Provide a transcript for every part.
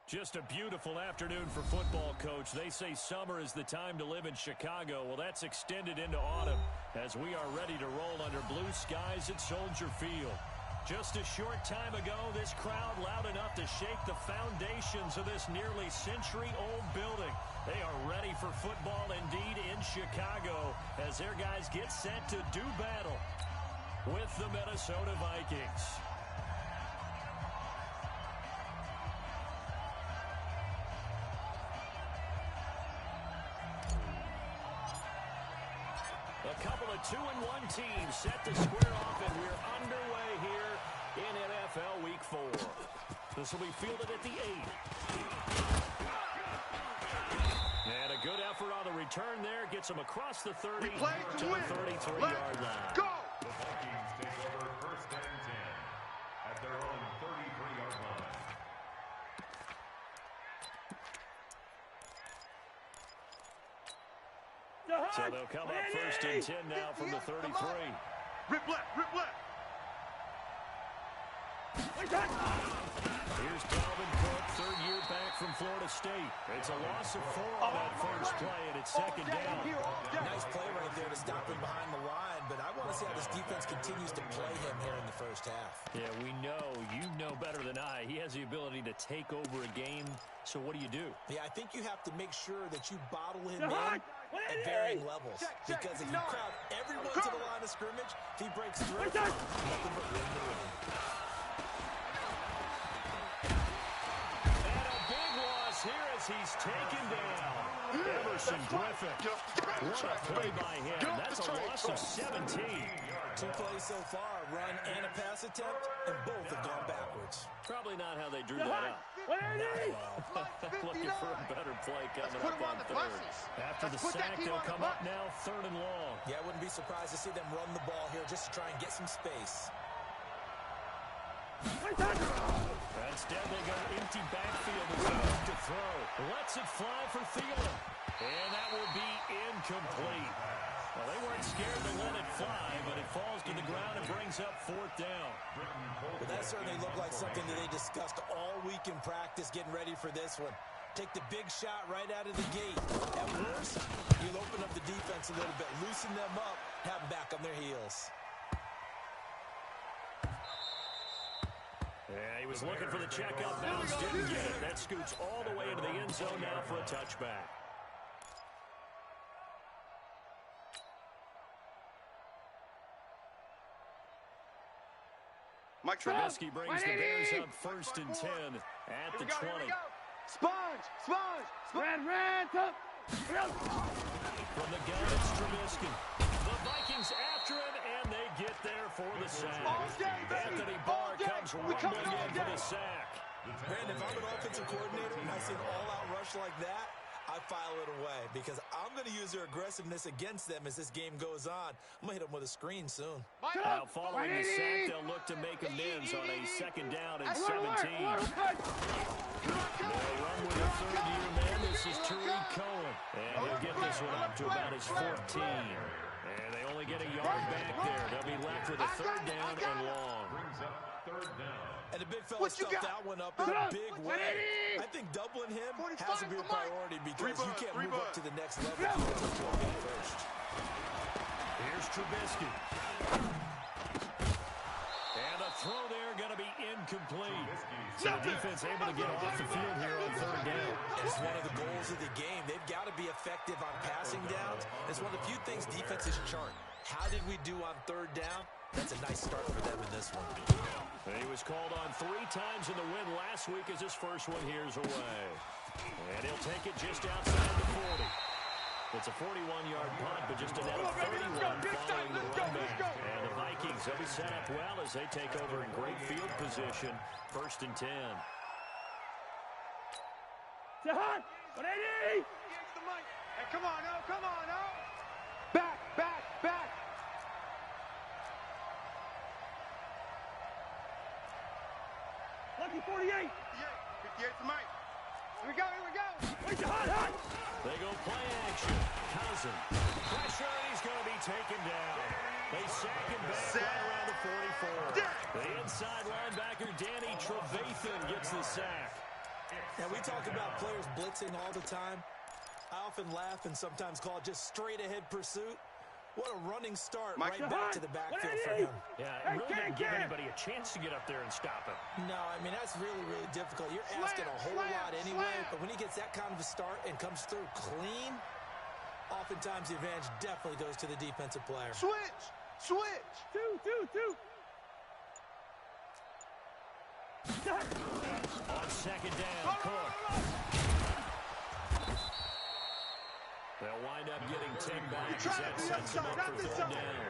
Just a beautiful afternoon for football, Coach. They say summer is the time to live in Chicago. Well, that's extended into autumn as we are ready to roll under blue skies at Soldier Field. Just a short time ago, this crowd loud enough to shake the foundations of this nearly century-old building. They are ready for football indeed in Chicago as their guys get set to do battle with the Minnesota Vikings. A couple of 2-1 teams set to square off, and we're underway here in NFL Week 4. This will be fielded at the 8. And a good effort on the return there. Gets them across the 30 to the 33-yard line. Go! The Vikings take over first and 10 at their own 33-yard line. So they'll come up first and 10 now from the 33. Rip left, rip left. Here's Dalvin Cook, third year back from Florida State. It's a loss of 4 on that first play, and it's second down. Nice play right there to stop him behind the line, but I want to see how this defense continues to play him here in the first half. Yeah, we know. You know better than I. He has the ability to take over a game, so what do you do? Yeah, I think you have to make sure that you bottle him in at varying levels, because if you crowd everyone to the line of scrimmage, if he breaks through, nothing but room to run. Here as he's taken down. Emerson Griffin. What a play by him. That's a loss of 17. 2 plays so far, run and a pass attempt, and both have gone backwards. Probably not how they drew that up. Looking for a better play coming up on third. After the sack, they'll come up now, 3rd and long. Yeah, I wouldn't be surprised to see them run the ball here just to try and get some space. Instead, they go empty backfield as they look to throw. Lets it fly for Thielen. And that will be incomplete. Well, they weren't scared to let it fly, but it falls to the ground and brings up 4th down. Well, that certainly looked like something that they discussed all week in practice, getting ready for this one. Take the big shot right out of the gate. At worst, you'll open up the defense a little bit, loosen them up, have them back on their heels. Yeah, he was looking for the check out bounce, didn't get it. That scoots all the way into the end zone now for a touchback. Mike Trubisky brings the Bears up first and 10 at the 20. Sponge! Red, up! From the gun, it's Trubisky. The Vikings after him, and they get there for the sack. Anthony Barr comes rumbling in for the sack. Brandon, if I'm an offensive coordinator and I see an all-out rush like that, I file it away because I'm going to use their aggressiveness against them as this game goes on. I'm going to hit them with a screen soon. Now, following the sack, they'll look to make amends on a 2nd down and 17. They'll run with a 3rd-year man. This is Tariq Cohen. And he'll get this one up to about his 14. And they only get a yard back there. They'll be left with a 3rd down and long. Brings up 3rd down. And the big fella stuffed that one up in a big way. I think doubling him has to be a priority because you can't move up to the next level if you don't throw him first. Here's Trubisky. And a throw there going to be incomplete. So the defense able to get off the field here on 3rd down. It's one of the goals of the game. They've got to be effective on passing downs. It's one of the few things defenses chart. How did we do on 3rd down? That's a nice start for them in this one. He was called on 3 times in the win last week as his first one here's away. And he'll take it just outside the 40. It's a 41-yard punt, but just a net of 31 following the run back. And the Vikings, they'll be set up well as they take over in great field position. 1st and 10. Jahan, 180! Hey, come on now, come on now. Back! Lucky 48! 58 to Mike. Here we go! Wait, hot! They go play action. Cousin. Pressure, and he's going to be taken down. They sack him back right around the 44. The inside linebacker, Danny Trevathan, gets the sack. Now, we talk about players blitzing all the time. I often laugh and sometimes call it just straight-ahead pursuit. What a running start right back to the backfield for him. Yeah, it really didn't give anybody a chance to get up there and stop him. No, I mean, that's really, really difficult. You're asking a whole lot anyway, but when he gets that kind of a start and comes through clean, oftentimes the advantage definitely goes to the defensive player. Switch! Switch! Two! On second down, Cook. They'll wind up getting 10 back as that sets them up for third down.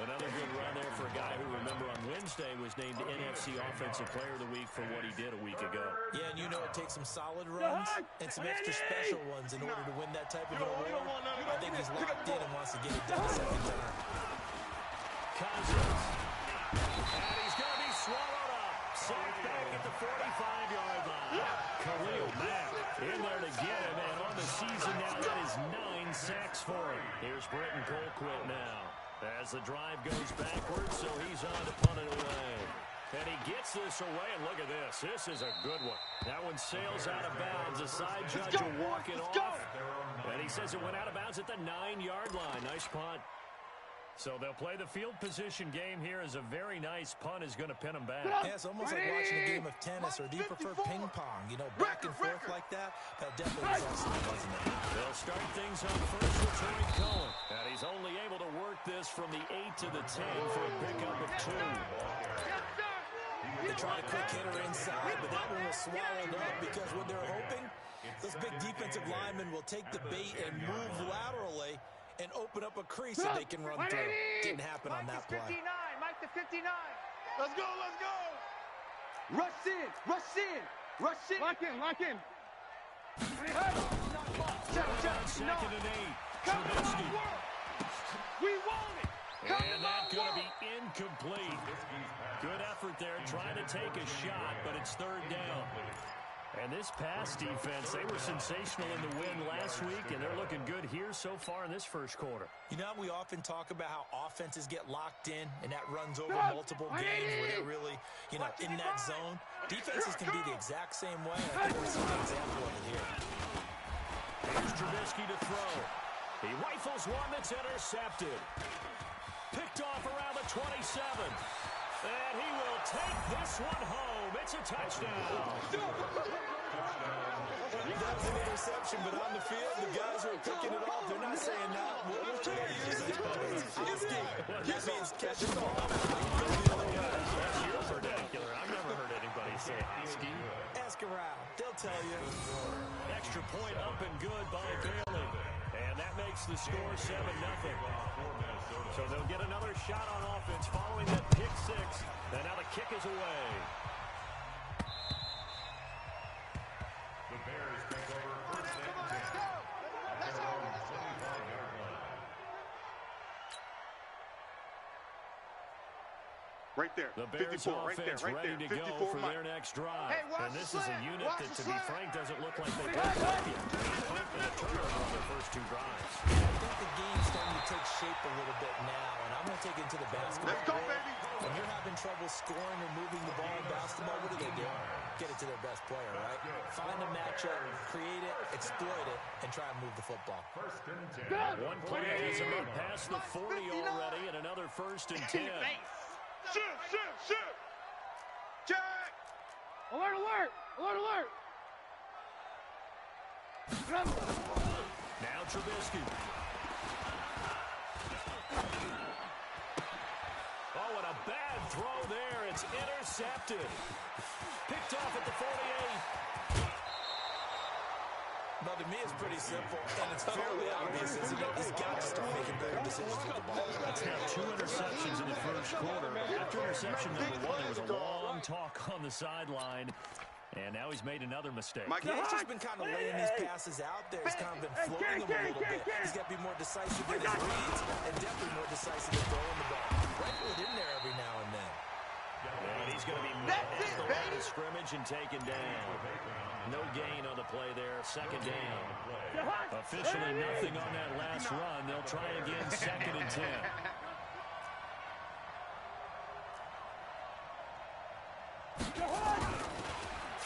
Another good run there for a guy who, remember, on Wednesday was named NFC Offensive Player of the Week for what he did a week ago. Yeah, and you know it takes some solid runs and some extra special ones in order to win that type of an award. I think he's locked in and wants to get it done the second time. Cousins. And he's going to be swallowed up. Sacked back at the 45-yard line. Khalil Mack in there to get him, and on the season now, that is 9 sacks for him. Here's Britton Colquitt now as the drive goes backwards, so he's on to punt it away. And he gets this away, and look at this. This is a good one. That one sails out of bounds. The side judge will walk it off. And he says it went out of bounds at the 9-yard line. Nice punt. So they'll play the field position game here as a very nice punt is going to pin them back. Yeah, it's almost like watching a game of tennis, or do you prefer ping pong? You know, back and forth like that? That definitely is awesome, wasn't it? They'll start things on first with Troy Cohen. And he's only able to work this from the 8 to the 10 for a pickup of 2. They try a quick hitter inside, but that one was swallowed up because what they're hoping, those big defensive linemen will take the bait and move laterally and open up a crease that they can run through. Didn't happen on that play. Mike to 59. Let's go. Rush in. Lock in. Second and 8. Trubisky. We want it. And that's going to be incomplete. Good effort there, trying to take a shot, but it's third down. And this pass defense, they were sensational in the win last week, and they're looking good here so far in this first quarter. You know, we often talk about how offenses get locked in, and that runs over multiple games where they're really, in that zone. Defenses can be the exact same way, and I think we're seeing an example of it here. Here's Trubisky to throw. He rifles one that's intercepted. Picked off around the 27. And he will take this one home. It's a touchdown. That's an interception, but on the field, the guys who are picking it off, they're not saying that. What should I use it? That means catch the ball. That's your vernacular. I've never heard anybody say husky. Ask around. They'll tell you. Extra point up and good by Bailey. And that makes the score 7-0. So they'll get another shot on offense following that pick 6. And now the kick is away. The Bears take over first and 10 at their own 25-yard line. Right there. The Bears 54, offense right ready to 54, go for Mike. their next drive. Hey, watch and this the is a slant. unit Watch that, the to be slant. frank, doesn't look like they've got up yet. They punt and a turnover on their first 2 drives. I think the game's starting to take shape a little bit now, and I'm going to take it to the basketball. Let's go, world. baby. When you're having trouble scoring or moving the ball in basketball, what do? Get it to their best player, right? Find a matchup, create it, exploit it, and try and move the football. First and 10. One play has him up past the 40 already, and another first and 10. Shoot. Check. Alert. Now Trubisky. Oh, and a bad throw there. It's intercepted. Picked off at the 48. But to me, it's pretty simple, and it's fairly obvious. He's got to start making better decisions with the ball. That's now 2 interceptions in the first quarter. After interception number 1, there was a long talk on the sideline. And now he's made another mistake. Yeah, he's just been kind of laying these passes out there. He's kind of been floating them a little bit. He's got to be more decisive in his reads and definitely more decisive in throwing the ball. Rifle it in there every now and then. And he's going to be met at the line of scrimmage and taken down. No gain on the play there. Second down. Officially nothing on that last run. They'll try again, second and 10.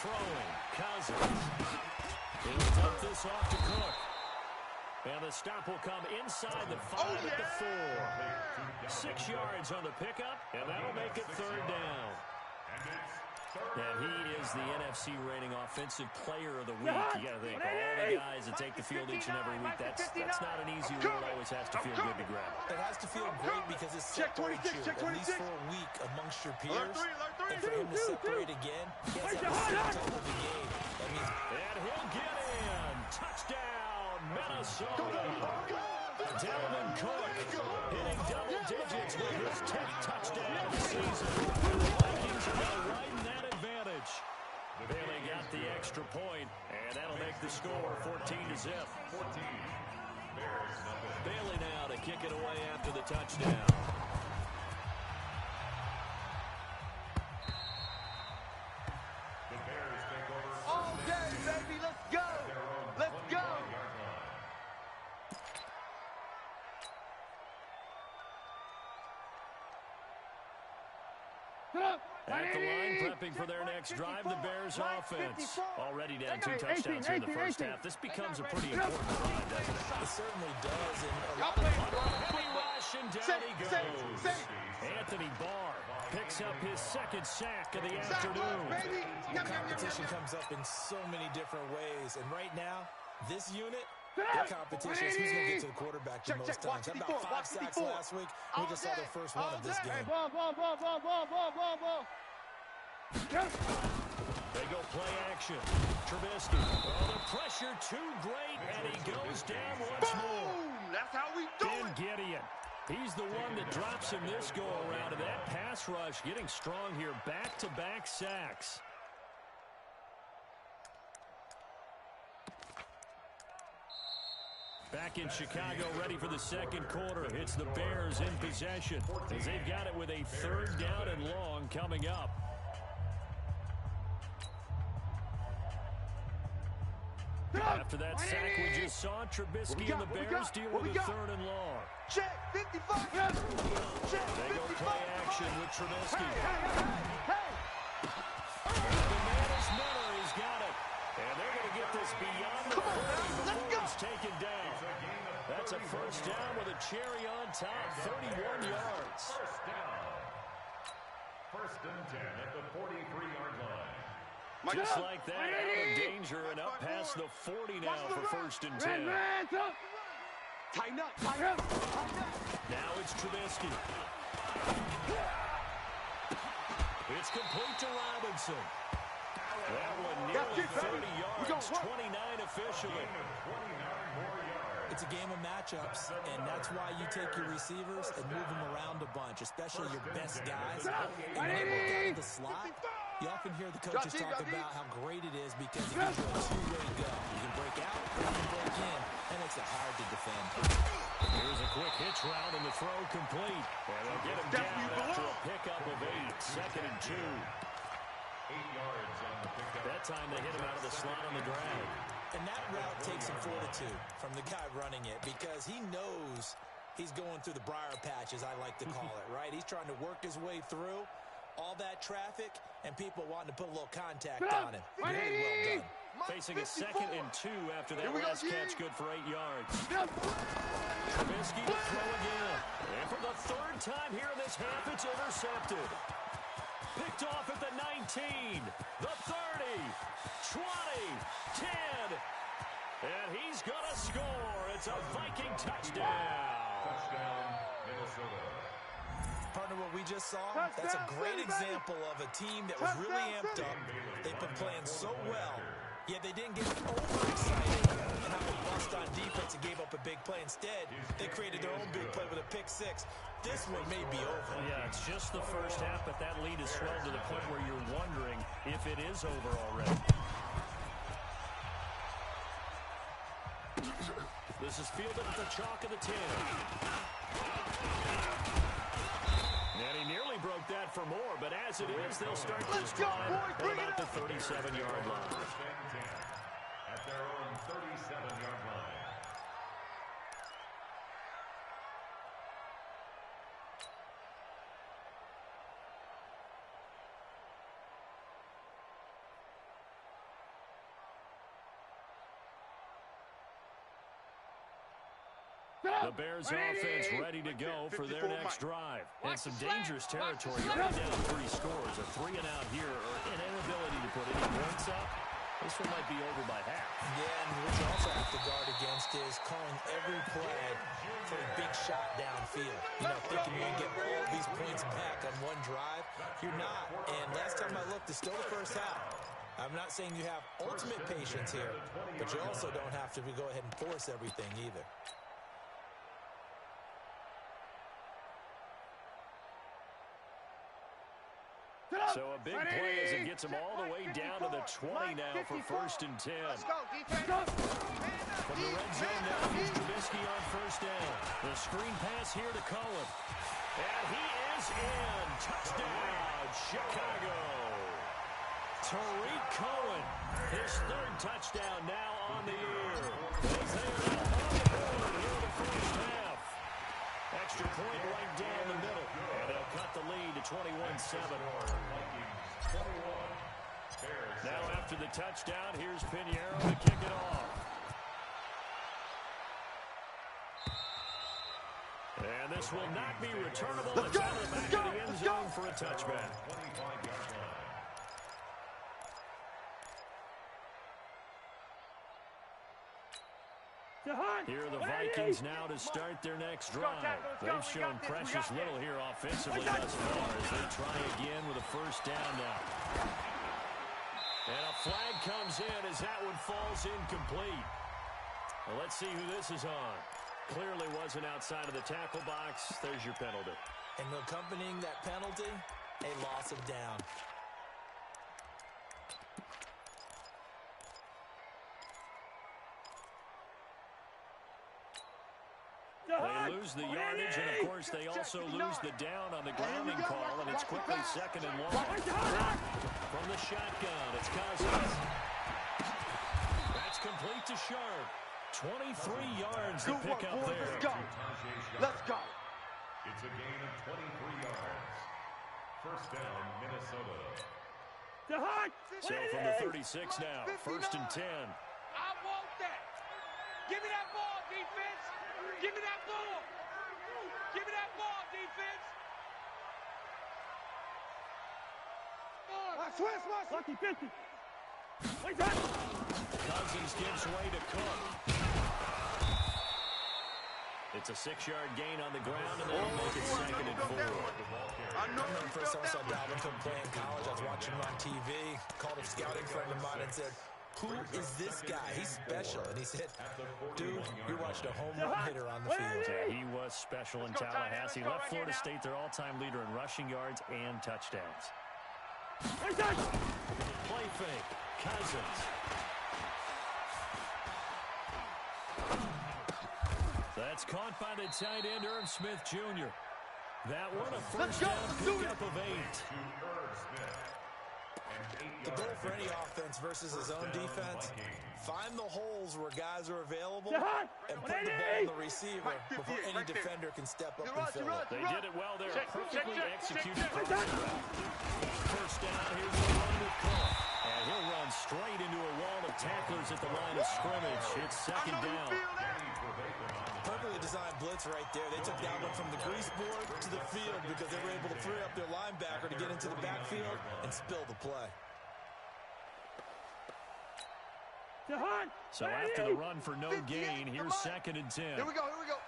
Throwing. Cousins. He'll dump this off to Cook. And the stop will come inside the 5 at the 4. 6 yards on the pickup, and that'll make it third down. And he is the NFC reigning offensive player of the week. You got to think, all the guys that take the field each and every week, that's not an easy role. Always has to feel good to grab. It has to feel great because it separates you, at least for a week, amongst your peers. And for him to separate again, he has to have the same type of a game. That means... And he'll get in. Touchdown, Minnesota. Dalvin Cook hitting double digits with his 10th touchdown of the season. The Vikings are going to widen that advantage. Bailey got the extra point, and that'll make the score 14-0. Bailey now to kick it away after the touchdown. The Bears take over. All day, baby. Let's go. Let's go. At the line, prepping for their next drive, the Bears offense. Already down 2 touchdowns here in the first half. This becomes a pretty important drive, doesn't it? It certainly does. And a lot of Heavy rush, and down he goes. Anthony Barr picks up his 2nd sack of the afternoon. competition comes up in so many different ways. And right now, this unit, their competition is who's going to get to the quarterback the most times. Had about 5 sacks last week. We just saw their first one of this game. They go play action. Trubisky. Oh, the pressure too great, and he goes down once more. That's how we do Ben it. Gideon. He's the one that drops him this go-around, and that pass rush getting strong here. Back-to-back sacks. Back in Chicago, ready for the second quarter. It's the Bears in possession as they've got it with a 3rd down and long coming up. After that sack we just saw, Trubisky and the Bears deal with a 3rd and long. Check, 55. Check, They go 55. play action with Trubisky. Hey. The man is Miller. He's got it. And they're going to get this beyond the 40 before he's taken down. That's a 1st down with a cherry on top, 31 yards. First down. 1st and 10 at the 43-yard line. Just like that, out of danger and up past the 40 now for 1st and 10. Tighten up, tighten up, tighten up. Now it's Trubisky. It's complete to Robinson. That one nearly 30 yards, 29 officially. It's a game of matchups, and that's why you take your receivers and move them around a bunch, especially your best guys. And when they work out of the slot, you often hear the coaches talk about how great it is because it gives you a two-way go. You can break out, or you can break in. That makes it hard to defend. Here's a quick hitch route, and the throw complete. And they'll get him down after a pickup of 8, 2nd and 2. 8 yards on the pickup. That time they hit him out of the slot on the drag. And that route takes some fortitude from the guy running it because he knows he's going through the briar patch, as I like to call it, right? He's trying to work his way through all that traffic and people wanting to put a little contact on him. Very well done. Facing a 2nd and 2 after that last catch, good for 8 yards. Trubisky to throw again. And for the 3rd time here in this half, it's intercepted. Picked off at the 19, the 30, 20, 10. And he's going to score. It's a Viking touchdown. Touchdown, Minnesota. Partner, what we just saw, that's a great example of a team that was really amped up. They've been playing so well, yet they didn't get overexcited and have a bust on defense and gave up a big play. Instead, they created their own big play with a pick 6. This one may be over. Yeah, it's just the first half, but that lead has swelled to the point where you're wondering if it is over already. This is fielded at the chalk of the 10. And he nearly broke that for more, but as it is, they'll start this drive at about the 37-yard line. 1st and 10 at their own 37-yard line. The Bears offense ready to go for their next drive. And some dangerous territory. Already down 3 scores. A 3-and-out here or an inability to put any points up. This one might be over by half. Yeah, and what you also have to guard against is calling every play for a big shot downfield. You know, thinking you're going to get all these points back on one drive. You're not. And last time I looked, it's still the first half. I'm not saying you have ultimate patience here, but you also don't have to go ahead and force everything either. So a big play as it gets him all the way down to the 20 now for 1st and 10. Let's go, defense. From the red zone now, here's Trubisky on 1st down. The screen pass here to Cohen. And he is in. Touchdown, Chicago. Tariq Cohen, his 3rd touchdown now on the year. As they are now on the board here in the first half. Extra point right down the middle. And they'll cut the lead to 21-7. Now after the touchdown, here's Pinheiro to kick it off. And this will not be returnable. It's out of the back of the end zone for a touchback. Here are the Vikings now to start their next drive. They've shown precious little here offensively thus far as they try again with a 1st down now. And a flag comes in as that one falls incomplete. Well, let's see who this is on. Clearly wasn't outside of the tackle box. There's your penalty. And accompanying that penalty, a loss of down. They lose the yardage, and, of course, they also lose the down on the grounding call, and it's quickly 2nd and 1. From the shotgun, it's Cousins. That's complete to Sharp. 23 yards to pick up there. Let's go. Let's go. It's a gain of 23 yards. 1st down, Minnesota. So from the 36 now, 1st and 10. I want that. Give me that ball, defense. Give me that ball. Give me that ball, defense. Lucky 50. Cousins gives way to Cook. It's a 6-yard gain on the ground, and they'll make it 2nd and 4. I remember first time I saw Dalvin Cook play in college. I was watching him on TV. Called a scouting friend of mine and said, "Who is this guy? He's special." And he said, "Dude, you're watching a home run hitter on the field." Yeah, he was special in Tallahassee. Left Florida State their all-time leader in rushing yards and touchdowns. Play fake. Cousins. That's caught by the tight end, Irv Smith Jr. That one, a 1st down pickup of 8. The goal for any offense versus his own defense, find the holes where guys are available and put the ball on the receiver before any defender can step up and fill it. They did it well there. Perfectly executed. 1st down, here's the run with Cook. And he'll run straight into a wall of tacklers at the line of scrimmage. It's 2nd down. Perfectly designed blitz right there. They took that one from the grease board to the field because they were able to free up their linebacker to get into the backfield and spill the play. So after the run for no gain, here's 2nd and 10. Here we go, here we go.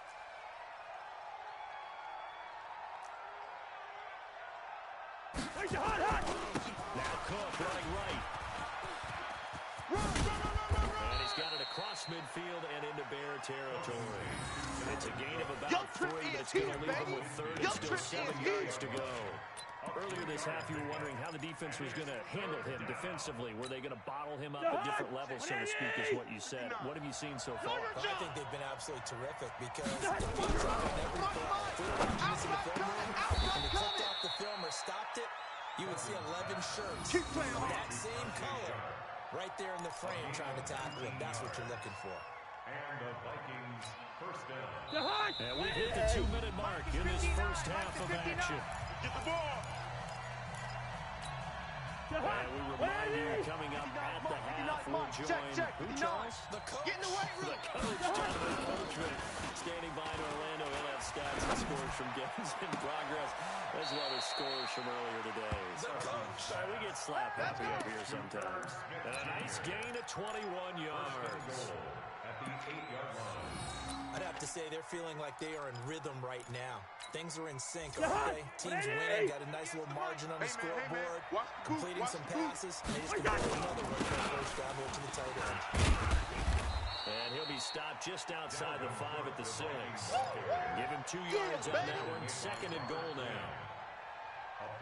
Now Cook running right. And he's got it across midfield and into Bear territory. It's a gain of about 3, but it's going to leave him with 3rd and still 7 yards to go. Earlier this half, you were wondering how the defense was going to handle him defensively. Were they going to bottle him up at different levels, so to speak, is what you said. What have you seen so far? Well, I think they've been absolutely terrific because the defense on every play. If we were watching this in the film room, and they clicked off the film or stopped it, you would see 11 shirts of that same color right there in the frame trying to tackle him. That's what you're looking for. And the Vikings 1st down. And we've hit the 2-minute mark in this first half of action. Get the ball. And we remind you, coming up at the half, we'll join who, No. Charles? The coach. Get in the weight room. The coach, Jonathan Coachman, standing by in Orlando. He'll have stats and scores from games in progress, as well as scores from earlier today. The coach. Sorry, we get slap happy up here sometimes. And a nice gain of 21 yards. At the 8-yard line. I'd have to say they're feeling like they are in rhythm right now. Things are in sync, aren't they? Teams winning, got a nice little margin on the scoreboard, completing some passes. They just completed another one for the first down here to the tight end. And he'll be stopped just outside the 5 at the 6. Give him 2 yards on that one. Second and goal now.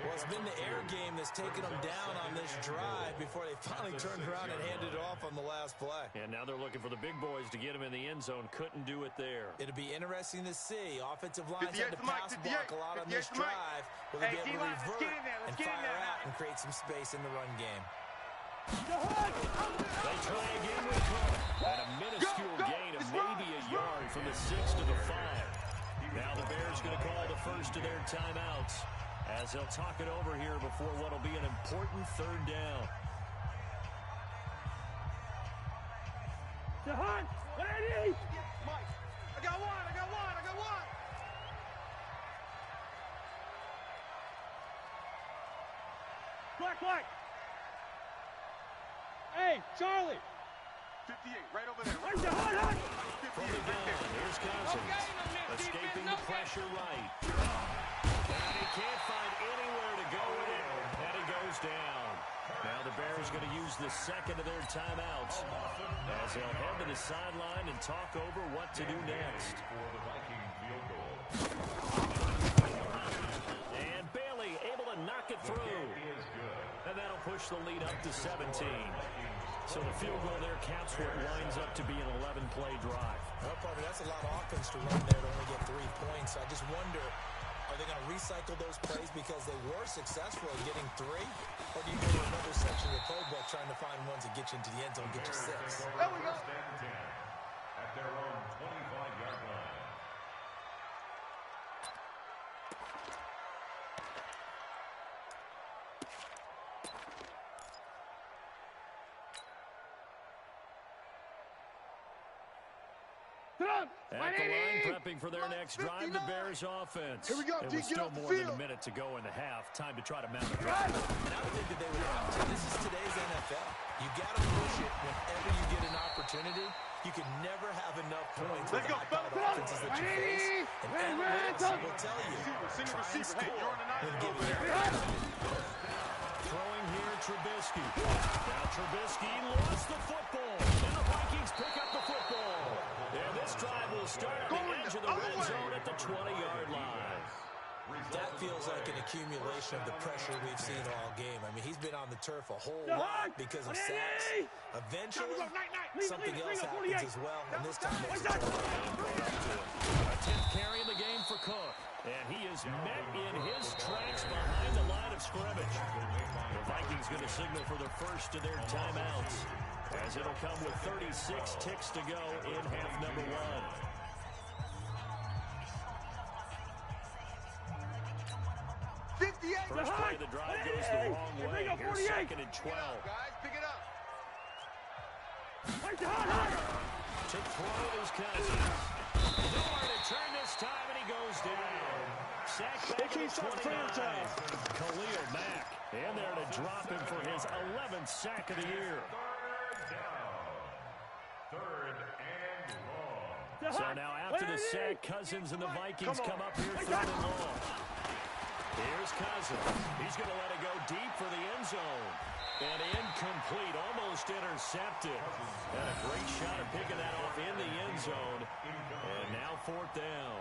Well, it's been the air game that's taken them down on this drive before they finally turned around and handed it off on the last play. And now they're looking for the big boys to get him in the end zone. Couldn't do it there. It'll be interesting to see. Offensive lines had to pass block a lot on this drive. Will they be able to revert and fire out and create some space in the run game? They try again with Cook. And a minuscule gain of maybe a yard from the 6 to the 5. Now the Bears going to call the first of their timeouts, as they'll talk it over here before what will be an important third down. Jahan, what I need? Mike, I got one. Black. Hey, Charlie. 58, right over there. Right Jahan. From the gun, here's Cousins. Escaping the pressure right. And he can't find anywhere to go with it, and he goes down. Now the Bears going to use the second of their timeouts, as they'll head to the sideline and talk over what to do next. For the Viking field goal. And Bailey able to knock it through. Is good. And that'll push the lead up to 17. So the field goal there counts for it, winds up to be an 11-play drive. Well, probably that's a lot of offense to run there to only get 3 points. I just wonder, are they going to recycle those plays because they were successful in getting 3? Or do you go to another section of the playbook trying to find ones that get you into the end zone and get you 6? There we go. First and 10 at their own 25-yard line. At the line, prepping for their next drive, the Bears offense. Here we go, It T, was get still off the more than a field. minute to go in the half. Time to try to mount a drive. And I would think that they would have to. This is today's NFL. You got to push it whenever you get an opportunity. You can never have enough points with the high-powered offenses that you face. And analytics will tell you, try and score when given the opportunity. Throwing here, Trubisky. Now Trubisky lost the football, and the Vikings pick up the football. And this drive will start on the edge of the red zone at the 20-yard line. That feels like an accumulation of the pressure we've seen all game. I mean, he's been on the turf a whole lot because of sacks. Eventually, something else happens as well, and this time it's a turnover. A 10th carry in the game for Cook. And he is met in his tracks behind the line of scrimmage. The Vikings going to signal for the first of their timeouts, as it'll come with 36 ticks to go in half number 1. First play of the drive goes the wrong way. Here's second and 12. Guys, pick it up. To throw is Cousins. Nowhere to turn this time, and he goes down. Sacked back at the 29. Khalil Mack in there to drop him for his 11th sack of the year. Third and long. So now after the sack, Cousins and the Vikings come up here third and long. Here's Cousins. He's going to let it go deep for the end zone. And incomplete, almost intercepted. And a great shot at picking that off in the end zone. And now fourth down.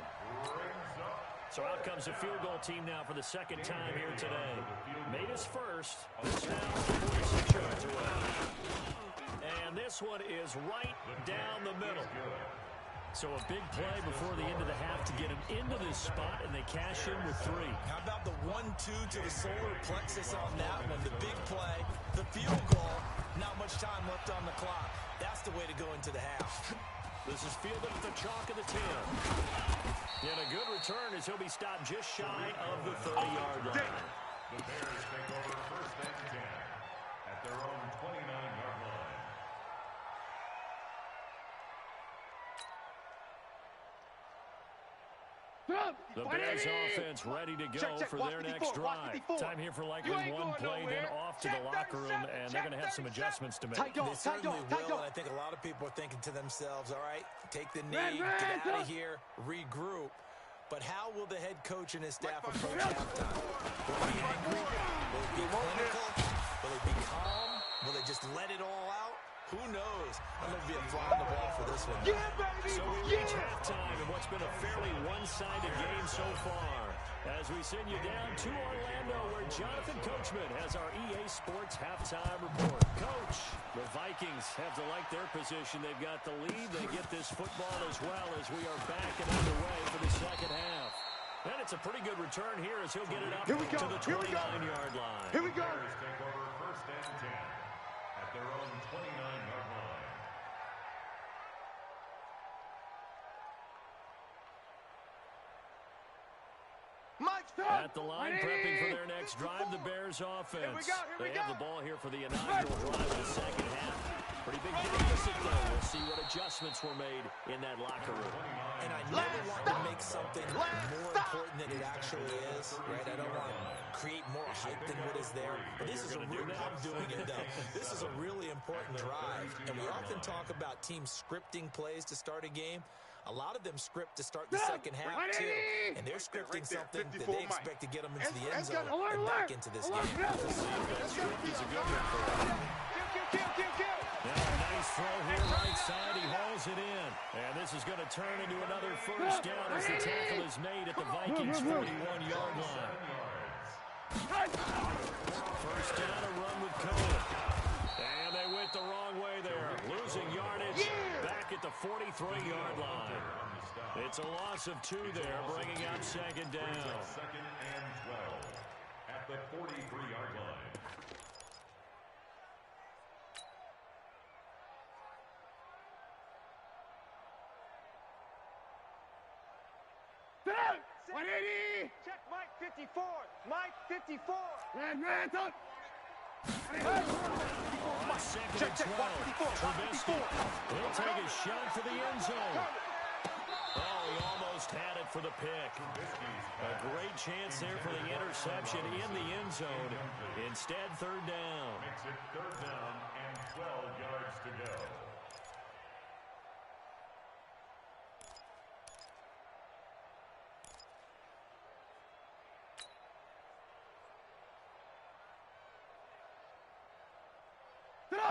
So out comes the field goal team now for the second time here today. Made his first. This now 46 yards away. And this one is right down the middle. So a big play before the end of the half to get him into this spot, and they cash in with 3. How about the 1-2 to the solar plexus on that one? The big play, the field goal, not much time left on the clock. That's the way to go into the half. This is fielded at the chalk of the 10. And a good return as he'll be stopped just shy of the 30-yard line. The Bears take over first and 10 at their own 29-yard line. The Bears offense ready to go for their next drive. Time here for likely one play, then off to the locker room, and they're going to have some adjustments to make. They certainly will, and I think a lot of people are thinking to themselves, all right, take the knee, get out of here, regroup. But how will the head coach and his staff approach halftime? Will they be angry? Will it be clinical? Will it be calm? Will they just let it all out? Who knows? I'm going to be a fly on the ball for this one. So we reach halftime in what's been a fairly one-sided game so far. As we send you down to Orlando, where Jonathan Coachman has our EA Sports halftime report. Coach, the Vikings have to like their position. They've got the lead. They get this football as well as we are back and underway for the second half. And it's a pretty good return here as he'll get it up to the 29-yard line. Here we go. Bears take over 1st and 10 at their own 29-yard line. At the line, prepping for their next drive, the Bears offense. They have the ball here for the inaugural drive of the second half. Pretty big deficit, though. We'll see what adjustments were made in that locker room. And I never want to make something more important than it actually is, right? I don't want to create more hype than what is there. But this is I'm doing it, though. This is a really important drive. And we often talk about teams scripting plays to start a game. A lot of them script to start the second half, too. And they're scripting something that they expect to get them into the end zone and back into this game. We'll see if that script is a good one for them. Now a nice throw here right side. He hauls it in. And this is going to turn into another first down as the tackle is made at the Vikings' 41-yard line. First down, a run with Cohen. And they went the wrong way there. Losing yardage back at the 43-yard line. It's a loss of 2 there, bringing up second down. 2nd and 12 at the 43-yard line. Check Mike 54. Mike 54. Second and 12. Trubisky. He'll take a shot for the end zone. Oh, he almost had it for the pick. A great chance there for the interception in the end zone. Instead, third down. Makes it 3rd down and 12 yards to go.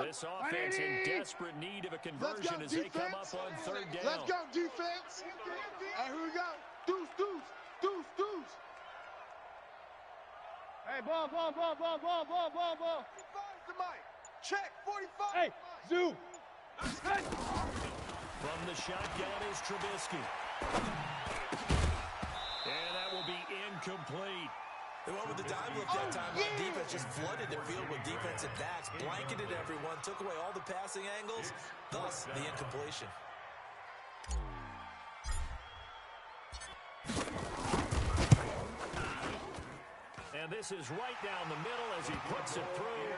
This offense in desperate need of a conversion as they come up on third down. Let's go, defense. Hey, here we go. Deuce. Hey, ball. 45 to Mike. Check, 45. Hey, Zoo. From the shotgun is Trubisky. And that will be incomplete. They went with the dime look that time. Defense just flooded the field with defensive backs, blanketed everyone, took away all the passing angles, thus the incompletion. And this is right down the middle as he puts it through.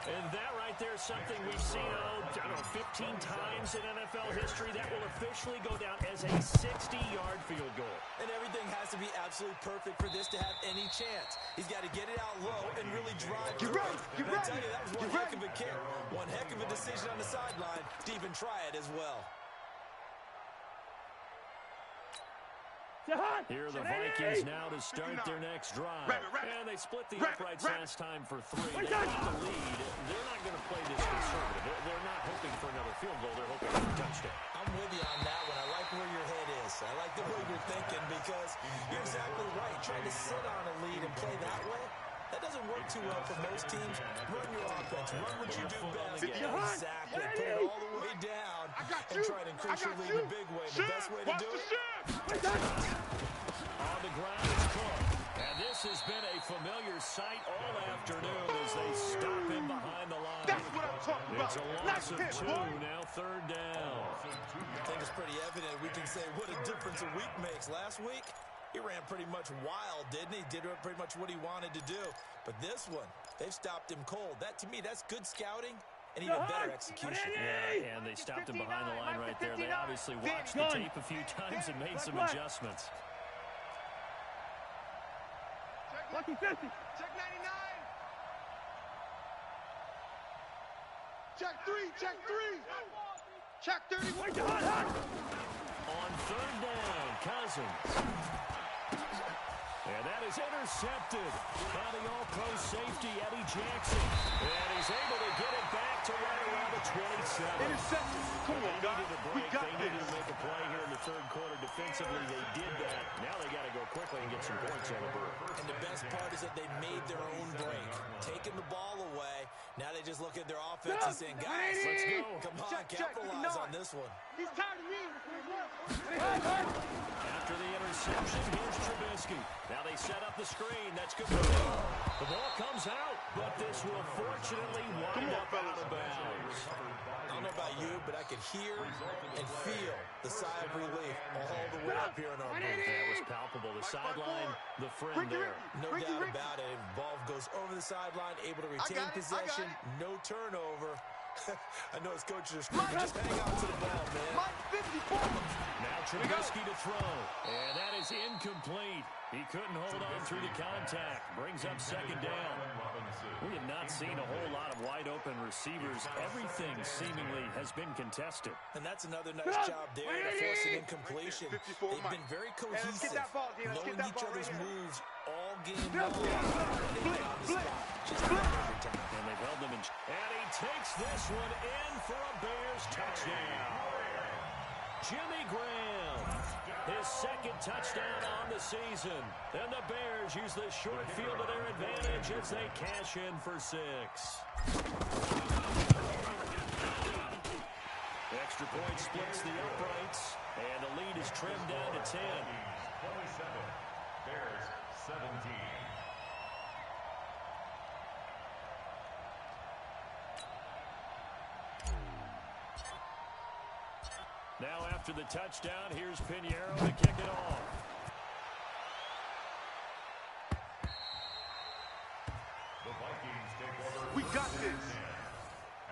And that right there is something we've seen, I don't know, 15 times in NFL history. That will officially go down as a 60-yard field goal. And everything has to be absolutely perfect for this to have any chance. He's got to get it out low and really drive through it. And I tell you, that was one heck of a kick. One heck of a decision on the sideline to even try it as well. Here are the Vikings now to start their next drive. And they split the uprights last time for 3. They got the lead. They're not going to play this conservative. They're not hoping for another field goal. They're hoping for a touchdown. I'm with you on that one. I like where your head is. I like the way you're thinking because you're exactly right. Trying to sit on a lead and play that way, that doesn't work too well for most teams. Run your offense. Run what you do best. Exactly. Put it all the way down and try to increase your lead the big way. The best way to do it. On the ground is Cook. And this has been a familiar sight all afternoon as they stop him behind the line. That's what I'm talking about. It's a loss of 2, now third down. I think it's pretty evident. We can say what a difference a week makes. Last week, he ran pretty much wild, didn't he? Did pretty much what he wanted to do. But this one, they've stopped him cold. That, to me, that's good scouting and even better execution. Yeah, and they stopped him behind the line right there. They obviously watched the tape a few times and made some adjustments. Lucky 50. Check 99. Check 3. Check 3. Check 31. On third down, Cousins. And that is intercepted by the all-pro safety, Eddie Jackson. And he's able to get it back to right around the 27. Interception. Come on, guys. They needed to make a play here in the third quarter. Defensively, they did that. Now they got to go quickly and get some points on the board. And the best part is that they made their own break. Taking the ball away. Now they just look at their offense and saying, guys, let's go. Come on, capitalize on this one. He's tired of me. After the interception, here's Trubisky. Now they set up the screen. That's good. The ball comes out, but this will fortunately wind up out of bounds. I don't know about you, but I could hear and feel the sigh of relief all the way up here in our booth. That was palpable. The sideline, the friend there. No doubt about it. Ball goes over the sideline, able to retain possession, no turnover. I know his coaches are screaming, just hang on to the ball, man. Now Trubisky to throw, and that is incomplete. He couldn't hold on through the contact. Brings up second down. We have not seen a whole lot of wide-open receivers. Everything seemingly has been contested. And that's another nice job there to force an incompletion. They've been very cohesive, knowing each other's moves all game long. They've been on the spot just about every time. And they've held them in. And he takes this one in for a Bears touchdown. Jimmy Graham, his second touchdown on the season. And the Bears use this short field to their advantage as they cash in for 6. Extra point splits the uprights, and the lead is trimmed down to 10. 27, Bears 17. Now after the touchdown, here's Pinheiro to kick it off. The Vikings take over. We got this.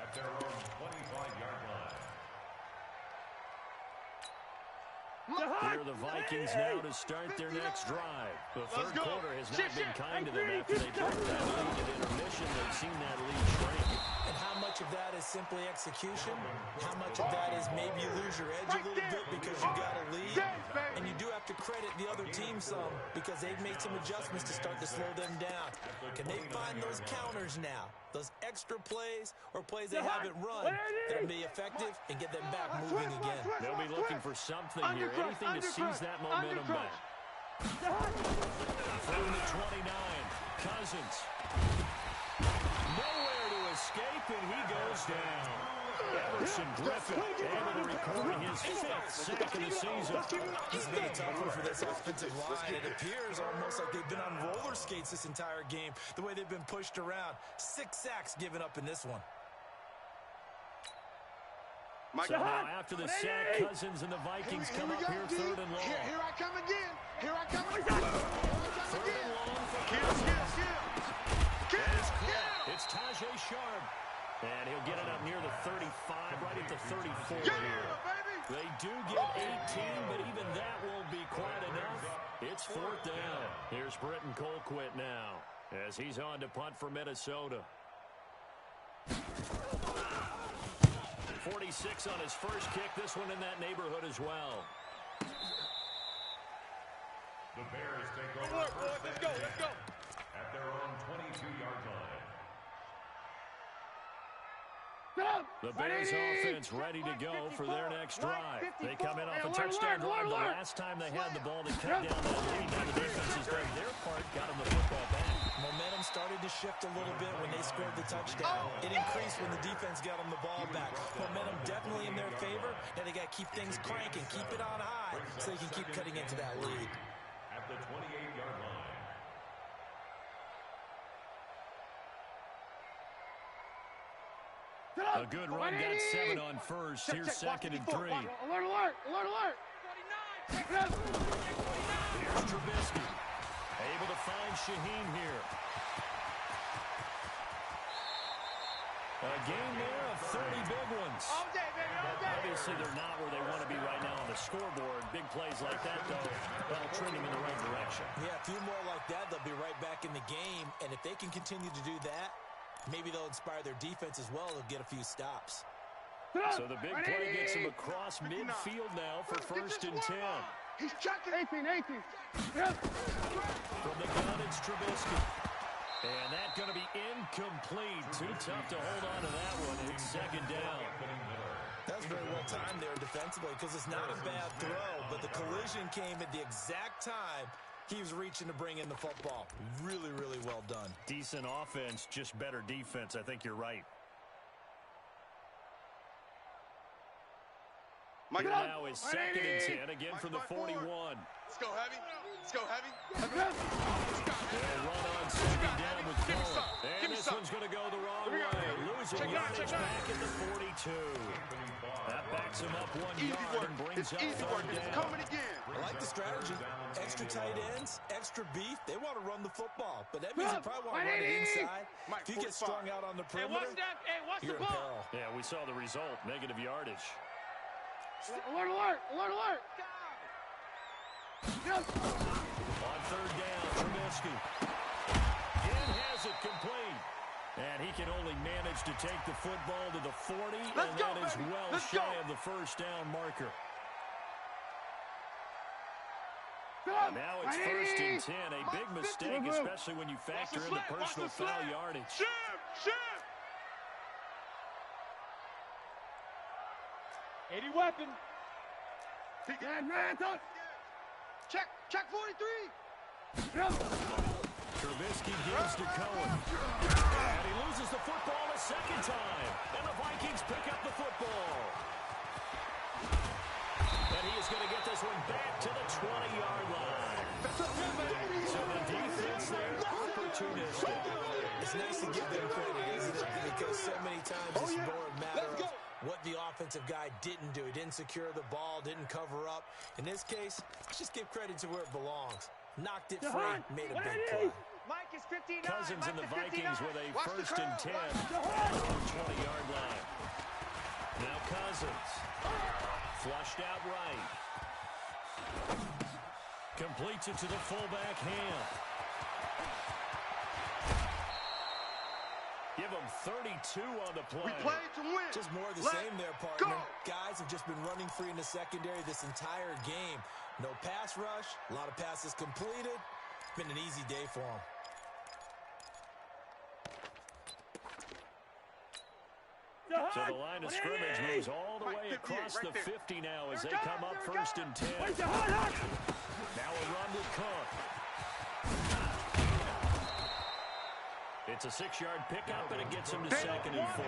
At their own 25-yard line. Here are the Vikings now to start their next drive. The third quarter has not been kind to them after they took that lead at intermission. They've seen that lead shrink. And how much of that is simply execution? How much of that is maybe you lose your edge a little bit because you got a lead? And you do have to credit the other team some because they've made some adjustments to start to slow them down. Can they find those counters now? Those extra plays or plays they haven't run that'll be effective and get them back moving again. They'll be looking for something here, anything to seize that momentum back. From the 29, Cousins. Nowhere to escape, and he goes down. Everson Griffin able to record his 5th sack of the season. It's been a tough one for this offensive line. It appears almost like they've been on roller skates this entire game, the way they've been pushed around. 6 sacks given up in this one. So now after the sack, Cousins and the Vikings come up here 3rd and long. Here I come again. Here I come again. 3rd and long for Cousins. It's Tajay Sharp. And he'll get it up near the 35, right at the 34 here. They do get 18, but even that won't be quite enough. It's 4th down. Here's Britton Colquitt now as he's on to punt for Minnesota. 46 on his first kick. This one in that neighborhood as well. The Bears take over. Let's go. Let's go. At their own 22-yard line. The Bears offense ready to go for their next drive. They come in off a touchdown drive. The last time they had the ball, they cut down that lead. Now the defense has done their part, got them the football back. Momentum started to shift a little bit when they scored the touchdown. It increased when the defense got them the ball back. Momentum definitely in their favor. Now they got to keep things cranking, keep it on high so they can keep cutting into that lead. At the 28-yard line. A good run, got 7 on first. Here's 2nd and 3. Alert, alert, alert, alert. Here's Trubisky. Able to find Shaheen here. A game there of 30 big ones. All day, baby, all day. Obviously, they're not where they want to be right now on the scoreboard. Big plays like that, though, well, trending in the right direction. Yeah, a few more like that, they'll be right back in the game. And if they can continue to do that, maybe they'll inspire their defense as well. They'll get a few stops. So the big play gets him across midfield now for 1st and 10. He's checking. 18. From the gun, it's Trubisky. And that's going to be incomplete. Too tough to hold on to that one. It's 2nd down. That was very well timed there defensively because it's not a bad throw, but the collision came at the exact time he was reaching to bring in the football. Really, really well done. Decent offense, just better defense. I think you're right. Now is 2nd and 10, again from the 41. Let's go heavy. Let's go heavy. They'll run on 2nd down with Cullen. And this one's going to go the wrong way. Losing yardage back at the 42. That backs him up 1 yard and brings up 3rd down. Coming again. I like the strategy. Extra tight ends, extra beef. They want to run the football, but that means they probably want to run it inside. If you get strung out on the perimeter, you're in peril. Yeah, we saw the result. Negative yardage. Alert. On 3rd down, Trubisky. And has it complete. And he can only manage to take the football to the 40, and that is well shy of the 1st down marker. Now it's 1st and 10. A big mistake, especially when you factor in the personal foul yardage. Shim. 80 weapon. Check 43. Trubisky gives to Cohen. And he loses the football a 2nd time. And the Vikings pick up the football. And he is going to get this one back to the 20-yard line. So the defense there, opportunistic. It's nice to give them credit, isn't it? Because so many times it's more a matter of what the offensive guy didn't do. He didn't secure the ball, didn't cover up. In this case, let's just give credit to where it belongs. Knocked it free, made a big play. Mike is 59. Cousins and the Vikings with a 1st and 10 on the 20-yard line. Now Cousins. Flushed out right. Completes it to the fullback Ham. Give him 32 on the play. We play to win. Just more of the same there, partner. Guys have just been running free in the secondary this entire game. No pass rush, a lot of passes completed. Been an easy day for them. So the line of scrimmage moves all the way across the 50 now as they come up 1st and 10. Now a run with Cook. It's a 6-yard pickup, and it gets him to 2nd and 4.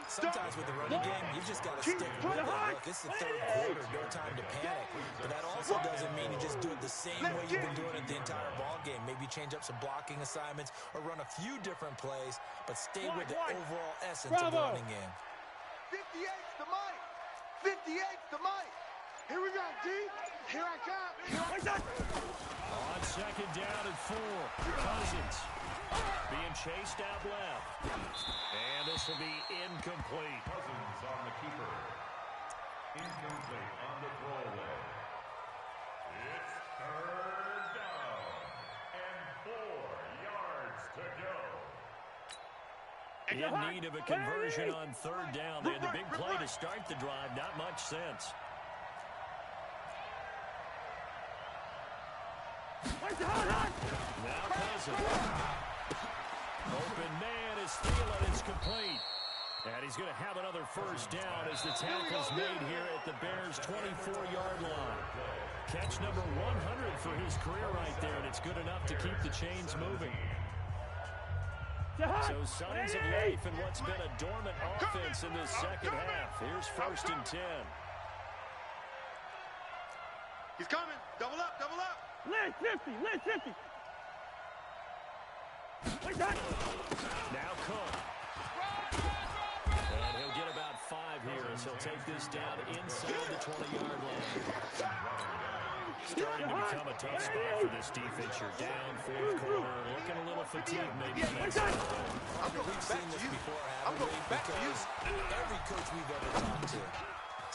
Sometimes with the running game, you just got to stick with it. Look, it's the 3rd quarter, no time to panic. But that also doesn't mean you just do it the same way you've been doing it the entire ball game. Maybe change up some blocking assignments or run a few different plays, but stay with the overall essence of the running game. 58's the Mike. 58's the Mike. Here we go, D. Here I come. On 2nd down and 4, Cousins being chased out left. And this will be incomplete. Cousins on the keeper. Incomplete on the throwaway. It's 3rd down and 4 yards to go. In need of a conversion on 3rd down. They had the big play to start the drive. Not much sense. Now Cousins. Open man is Thielen. It's complete. And he's going to have another 1st down as the tackle's made here at the Bears' 24-yard line. Catch number 100 for his career right there, and it's good enough to keep the chains moving. So signs of life in what's been a dormant offense in this 2nd half. Here's 1st and 10. He's coming. Double up. Led 50. Now Cook. And he'll get about 5 here as he'll take this down inside the 20-yard line. Starting to become a tough spot for this defense. You're down 4th quarter, looking a little fatigued maybe. We've seen this before, haven't we? Because every coach we've ever talked to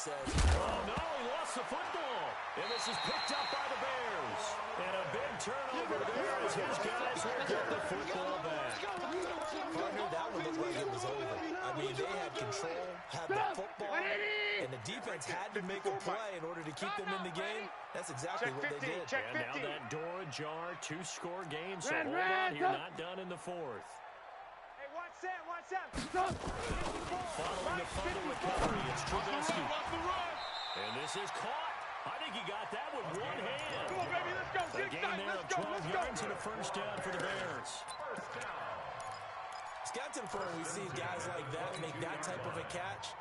says. Oh, no, he lost the football. And this is picked up by the Bears. And a big turnover there as his guys will get the football back. Partner, that one looked like it was over. I mean, they had control, had the football, and the defense had to make a play in order to keep them in the game. That's exactly what they did. And now that door ajar, 2-score game. So hold on, you're not done in the fourth. Hey, watch that, watch that. Following the fumble recovery, it's Trubisky. And this is caught. I think he got that with one hand. Come on, baby, let's go. A gain there of 12 yards and a first down for the Bears. Scouting for when we see guys like that make that type of a catch,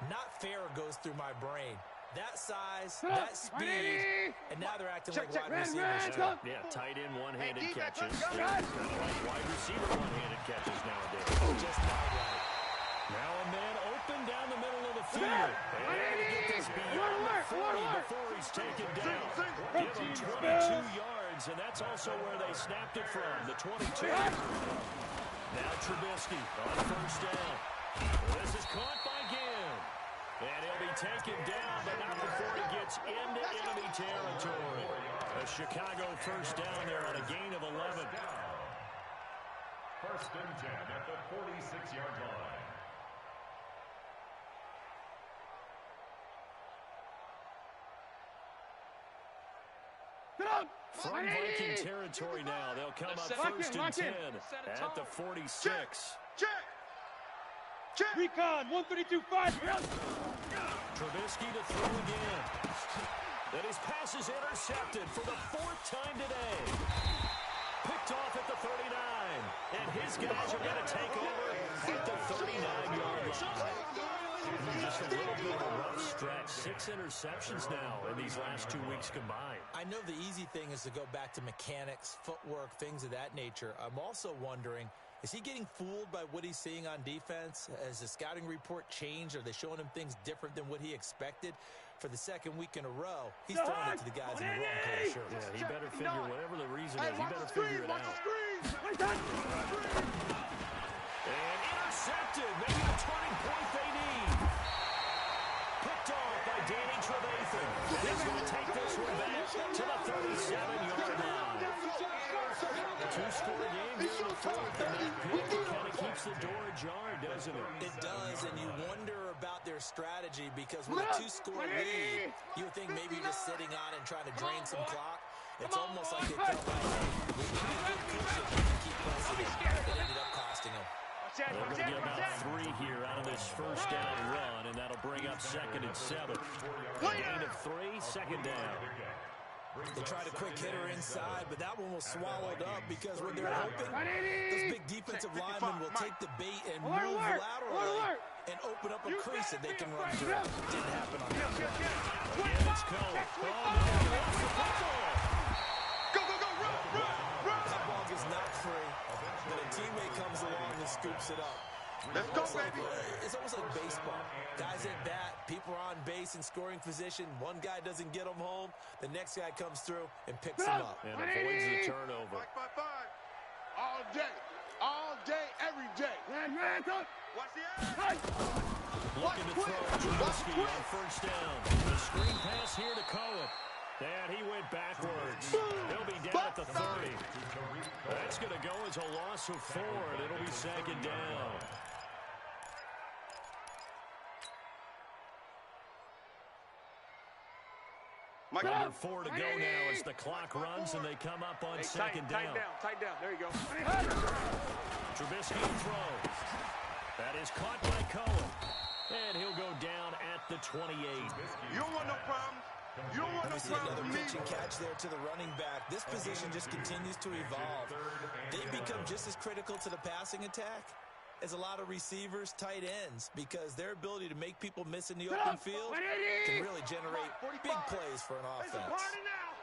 not fair goes through my brain. That size, that speed, and now they're acting like wide receivers. Yeah, tight end one-handed catches. Kind of like wide receiver one-handed catches nowadays. Just not right. Now a man open down the middle of the field. And able to get this beyond the 40 before he's taken down. Give him 22 yards, and that's also where they snapped it from, the 22. Now Trubisky on first down. This is caught by Ginn. And he'll be taken down, but not before he gets into enemy territory. A Chicago first down there on a gain of 11. First and 10 at the 46-yard line. From Viking territory now, they'll come up first and 10 at the 46. Check. Recon, 132-5. Trubisky to throw again. And his pass is intercepted for the 4th time today. Picked off at the 39. And his guys are going to take over at the 39-yard line. Just a little bit of a rough stretch. 6 interceptions now in these last 2 weeks combined. I know the easy thing is to go back to mechanics, footwork, things of that nature. I'm also wondering, is he getting fooled by what he's seeing on defense? Has the scouting report changed? Are they showing him things different than what he expected? For the second week in a row, he's throwing it to the guys in the wrong color shirt. Yeah, he better figure, whatever the reason is, he better figure it out. And intercepted, maybe the turning point they need. Picked off by Danny Trevathan. And he's going to take this one back to the 37-yard line. A 2-score game here in the fourth, and that pick kind of keeps the door ajar, doesn't it? It does, and you wonder about their strategy because with a 2-score lead, you would think maybe you're just sitting on and trying to drain some clock. It's almost like they felt like, hey, we can keep pushing, we can keep pressing it. It ended up costing them. They're going to get about 3 here out of this first down run, and that'll bring up 2nd and 7. Gain of 3, 2nd down. They tried a quick hitter inside, but that one was swallowed up because when they're open, those big defensive linemen will take the bait and move laterally and open up a crease that they can run through. Didn't happen on that play. Again, it's Cohen. Oh, no, he lost the football. Run. That ball gets knocked free, but a teammate comes along and scoops it up. Let's go, baby. It's almost like baseball. Guys at bat, people are on base in scoring position. One guy doesn't get them home. The next guy comes through and picks them up. And avoids the turnover. 5. All day, every day. Watch the ass. Looking to throw Trubisky on first down. The screen pass here to Cohen. And he went backwards. He'll be down at the 30. That's going to go as a loss of 4, and it'll be 2nd down. Under 4 to go now as the clock runs and they come up on 2nd down. Tight down. There you go. Trubisky throws. That is caught by Cohen. And he'll go down at the 28. You don't want no problems. You don't want no We see problems another with me. pitch and catch there to the running back. This position just continues to evolve. They become just as critical to the passing attack as a lot of receivers, tight ends, because their ability to make people miss in the open field can really generate big plays for an It's a offense. party now.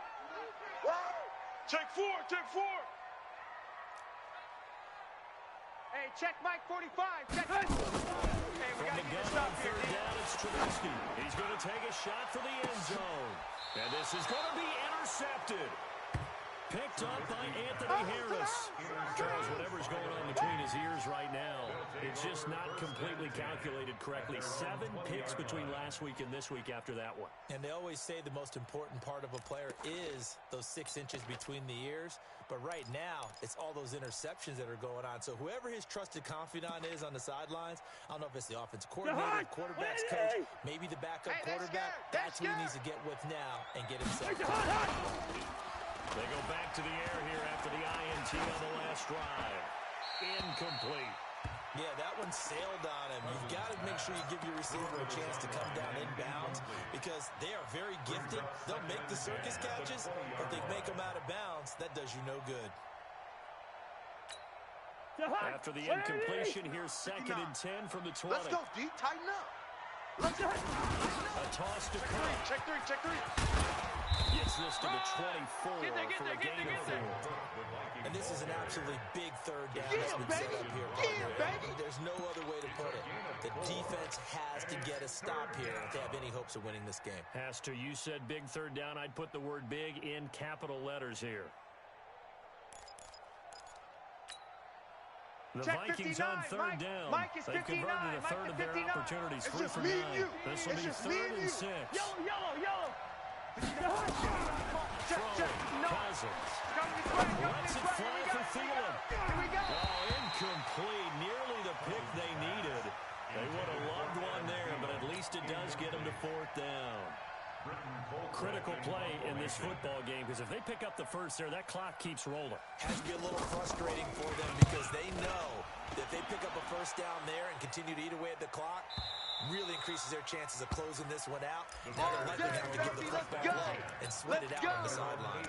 Check 4. Hey, check Mike 45. Check. Hey, we From got the to get gun this on up here, 3rd D. down, it's Trubisky. He's going to take a shot for the end zone. And this is going to be intercepted. Picked up by Anthony Harris. Charles, whatever's going on between his ears right now, it's just not completely calculated correctly. 7 picks between last week and this week after that one. And they always say the most important part of a player is those 6 inches between the ears. But right now, it's all those interceptions that are going on. So whoever his trusted confidant is on the sidelines, I don't know if it's the offensive coordinator, quarterback's coach, maybe the backup quarterback. That's who he needs to get with now and get himself. They go back to the air here after the INT on the last drive. Incomplete. Yeah, that one sailed on him. You've got to make sure you give your receiver a chance to come down inbounds because they are very gifted. They'll make the circus catches, but they make them out of bounds. That does you no good. After the incompletion, here's 2nd and 10 from the 20. Let's go, D. Tighten up. Let's go. A toss to Kirk. Check three. Gets this to the 24 for a gain of 4. And this is an absolutely big 3rd down Yeah, that's been baby. set up here. Yeah, baby. There's no other way to put it. The defense has to get a stop here if they have any hopes of winning this game. Has to. You said big 3rd down. I'd put the word big in capital letters here. The Check Vikings 59, on 3rd down. Mike is They've 59, converted a Mike third is of their 59. opportunities. It's 3 just for me 9. and you. This will It's be just me 3rd and and you. 6. Yellow. Cousins. Lets it fly for Thielen. Here we go. Oh, incomplete. Nearly the pick they needed. They would have loved one there, but at least it does get them to 4th down. Critical play in this football game because if they pick up the first there, that clock keeps rolling. Has to be a little frustrating for them because they know that if they pick up a 1st down there and continue to eat away at the clock, really increases their chances of closing this one out. Now they're likely to have to give the football low and sweat it out on the sideline.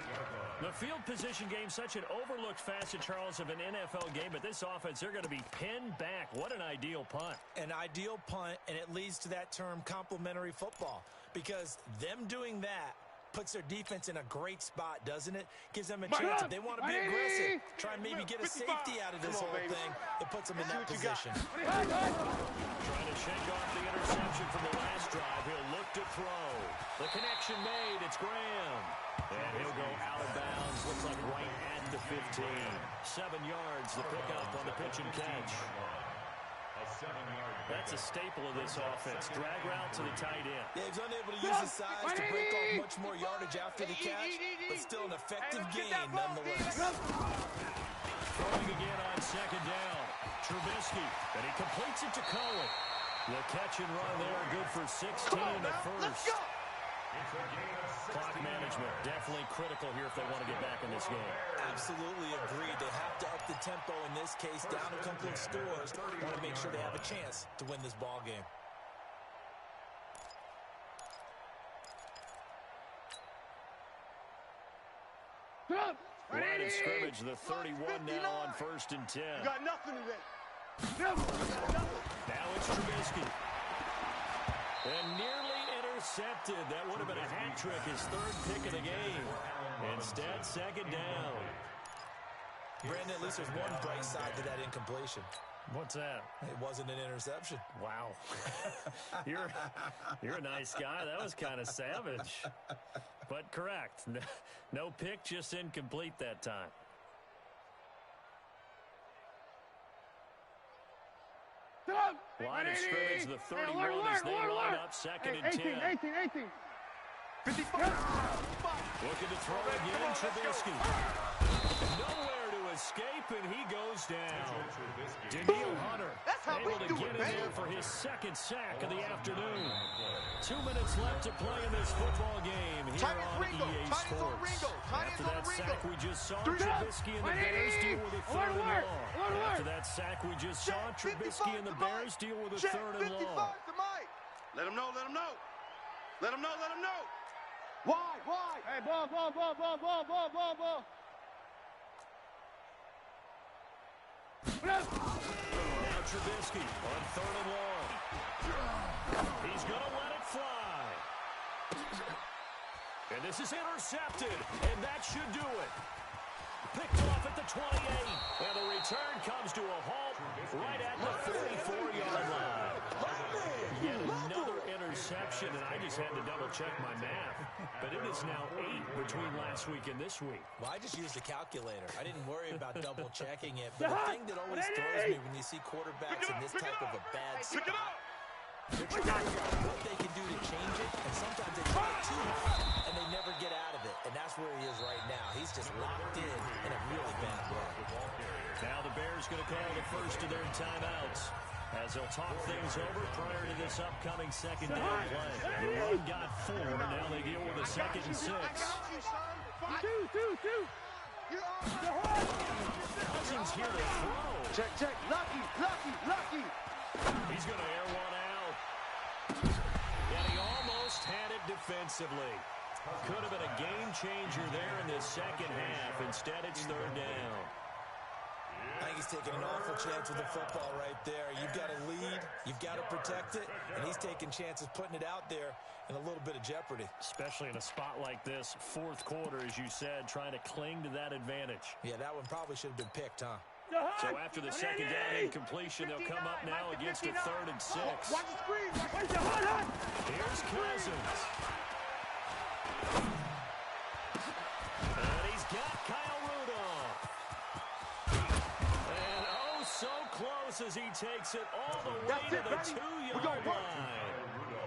The field position game, such an overlooked facet, Charles, of an NFL game, but this offense, they're going to be pinned back. What an ideal punt. An ideal punt, and it leads to that term complementary football because them doing that puts their defense in a great spot, doesn't it? Gives them a chance. If they want to be aggressive, try and maybe get a safety out of this whole thing, it puts them in that position. Trying to shake off the interception from the last drive. He'll look to throw. The connection made. It's Graham. And he'll go out of bounds. Looks like right at the 15. 7 yards, the pickup on the pitch and catch. That's a staple of this offense. Drag route to the tight end. Yeah, he's unable to use his size to break off much more yardage after the catch, but still an effective gain nonetheless. Throwing again on 2nd down. Trubisky, and he completes it to Cohen. The catch and run there, good for 16 in the first. Clock management, definitely critical here if they want to get back in this game. Absolutely agreed. They have to up the tempo in this case, down a couple of scores. Want to make sure they have a chance to win this ball game. Line of scrimmage, the 31 now on 1st and 10. You got nothing today. Now it's Trubisky. And nearly intercepted. That would have been a hat trick, his 3rd pick of the game. Instead, 2nd down. Brandon, at least there's one bright side to that incompletion. What's that? It wasn't an interception. Wow. You're a nice guy. That was kind of savage. But correct. No pick, just incomplete that time. Line of scrimmage, the 31 as they line up, 2nd and 10. 18. 55. Looking to throw again, Trubisky. Nowhere to escape, and he goes down. Daniil Hunter able to get in there for his 2nd sack of the afternoon. 2 minutes left to play in this football game here on EA Sports. After that sack we just saw, Trubisky and the Bears deal with a 3rd and long. After that sack we just saw, Trubisky and the Bears deal with a 3rd and long. Let him know. Why? Hey, ball. Now Trubisky on 3rd and long. He's going to let it fly. And this is intercepted, and that should do it. Picked off at the 28, and the return comes to a halt right at the 44-yard line. Yet another interception. interception, and I just had to double-check my math. But it is now 8 between last week and this week. Well, I just used a calculator. I didn't worry about double-checking it. But the thing that always throws me when you see quarterbacks in this type of a bad spot, they're trying to figure out what they can do to change it, and sometimes they try it too hard, and they never get out of it. And that's where he is right now. He's just locked in a really bad way. Now the Bears going to call the first of their timeouts, as they'll talk things over prior to this upcoming second down play. The run got 4. Now they deal with a 2nd and 6. Cousins here to throw. Check. Lucky. He's going to air one out. And he almost had it defensively. Could have been a game changer there in the second half. Instead, it's 3rd down. I think he's taking an awful chance with the football right there. You've got to lead, you've got to protect it, and he's taking chances putting it out there in a little bit of jeopardy. Especially in a spot like this, 4th quarter, as you said, trying to cling to that advantage. Yeah, that one probably should have been picked, huh? So after the second down incompletion, they'll come up now against a 3rd and 6. Watch the screen. Here's Cousins. And he's got Kyle Rudolph. And oh, so close as he takes it all the way to the 2-yard line.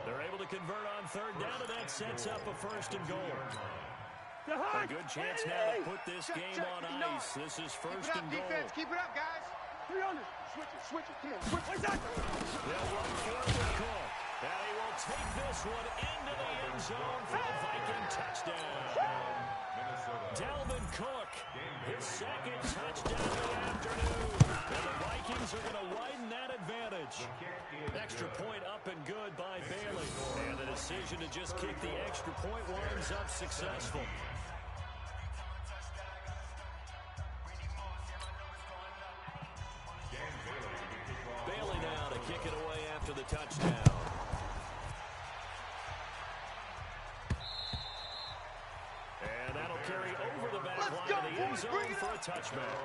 They're able to convert on 3rd down, and that sets up a 1st and goal. A good chance now to put this game on ice. This is 1st and goal. Defense, keep it up, guys. 300. Switch it. Come on. Switch it. They'll run for it with Cook. And he will take this one into the end zone for the Viking touchdown. Dalvin Cook, his 2nd touchdown of the afternoon. And the Vikings are going to widen that advantage. Extra point up and good by Bailey. And the decision to just kick the extra point winds up successful. Bailey now to kick it away after the touchdown. And that'll carry over the back line of the end zone for a touchback.